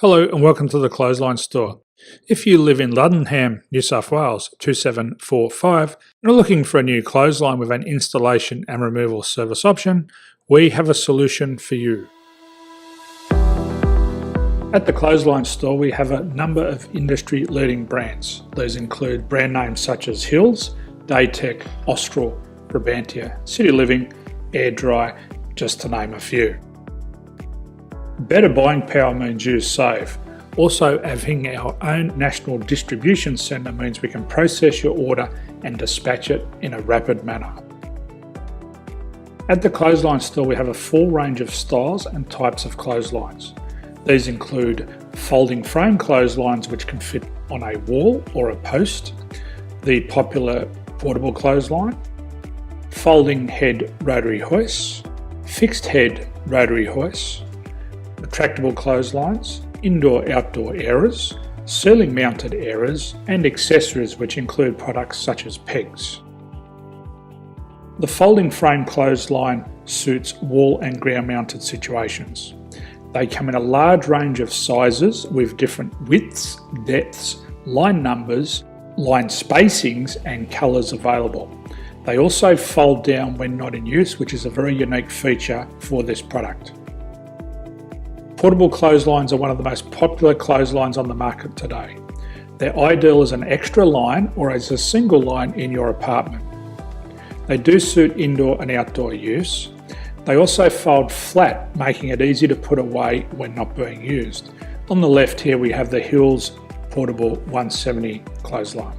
Hello and welcome to the Clothesline Store. If you live in Luddenham, New South Wales 2745 and are looking for a new clothesline with an installation and removal service option, we have a solution for you. At the Clothesline Store we have a number of industry leading brands. These include brand names such as Hills, Daytech, Austral, Brabantia, City Living, Air Dry, just to name a few. Better buying power means you save. Also, having our own national distribution centre means we can process your order and dispatch it in a rapid manner. At the Clothesline Store we have a full range of styles and types of clotheslines. These include folding frame clotheslines which can fit on a wall or a post, the popular portable clothesline, folding head rotary hoists, fixed head rotary hoists, retractable clotheslines, indoor-outdoor airers, ceiling mounted airers and accessories which include products such as pegs. The folding frame clothesline suits wall and ground mounted situations. They come in a large range of sizes with different widths, depths, line numbers, line spacings and colours available. They also fold down when not in use, which is a very unique feature for this product. Portable clotheslines are one of the most popular clotheslines on the market today. They're ideal as an extra line or as a single line in your apartment. They do suit indoor and outdoor use. They also fold flat, making it easy to put away when not being used. On the left here we have the Hills Portable 170 clothesline.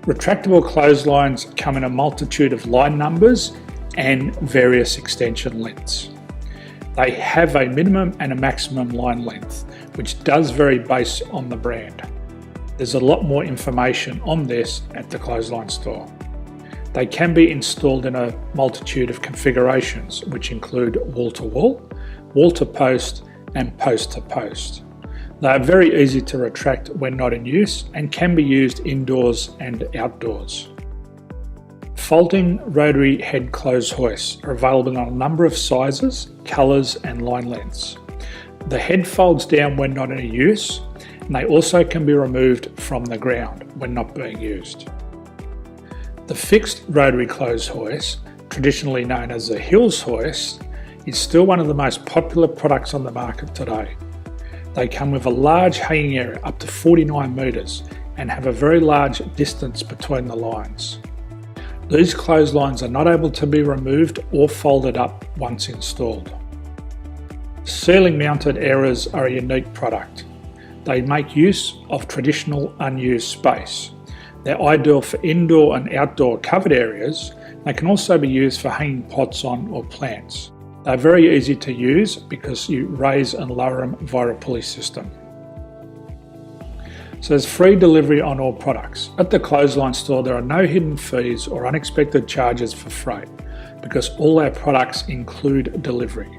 Retractable clotheslines come in a multitude of line numbers and various extension lengths. They have a minimum and a maximum line length, which does vary based on the brand. There's a lot more information on this at the Clothesline Store. They can be installed in a multitude of configurations, which include wall-to-wall, wall-to-post and post-to-post. They are very easy to retract when not in use and can be used indoors and outdoors. Folding rotary head clothes hoists are available in a number of sizes, colours and line lengths. The head folds down when not in use and they also can be removed from the ground when not being used. The fixed rotary clothes hoist, traditionally known as the Hills hoist, is still one of the most popular products on the market today. They come with a large hanging area up to 49 metres and have a very large distance between the lines. These clotheslines are not able to be removed or folded up once installed. Ceiling mounted airers are a unique product. They make use of traditional unused space. They're ideal for indoor and outdoor covered areas. They can also be used for hanging pots on or plants. They're very easy to use because you raise and lower them via a pulley system. So there's free delivery on all products. At the Clothesline Store there are no hidden fees or unexpected charges for freight because all our products include delivery.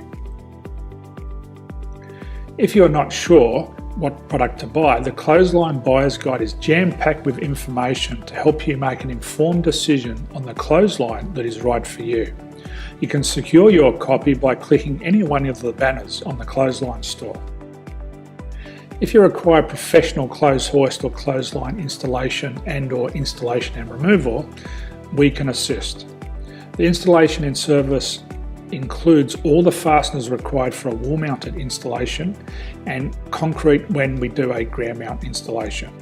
If you're not sure what product to buy, the Clothesline Buyer's Guide is jam-packed with information to help you make an informed decision on the clothesline that is right for you. You can secure your copy by clicking any one of the banners on the Clothesline Store. If you require professional clothes hoist or clothesline installation and/or installation and removal, we can assist. The installation and service includes all the fasteners required for a wall-mounted installation and concrete when we do a ground mount installation.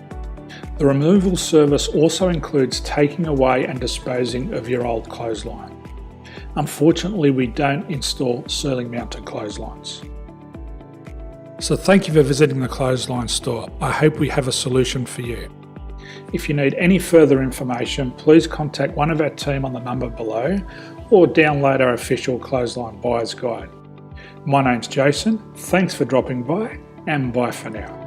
The removal service also includes taking away and disposing of your old clothesline. Unfortunately, we don't install ceiling mounted clotheslines. So thank you for visiting the Clothesline Store. I hope we have a solution for you. If you need any further information, please contact one of our team on the number below or download our official Clothesline Buyer's Guide. My name's Jason, thanks for dropping by and bye for now.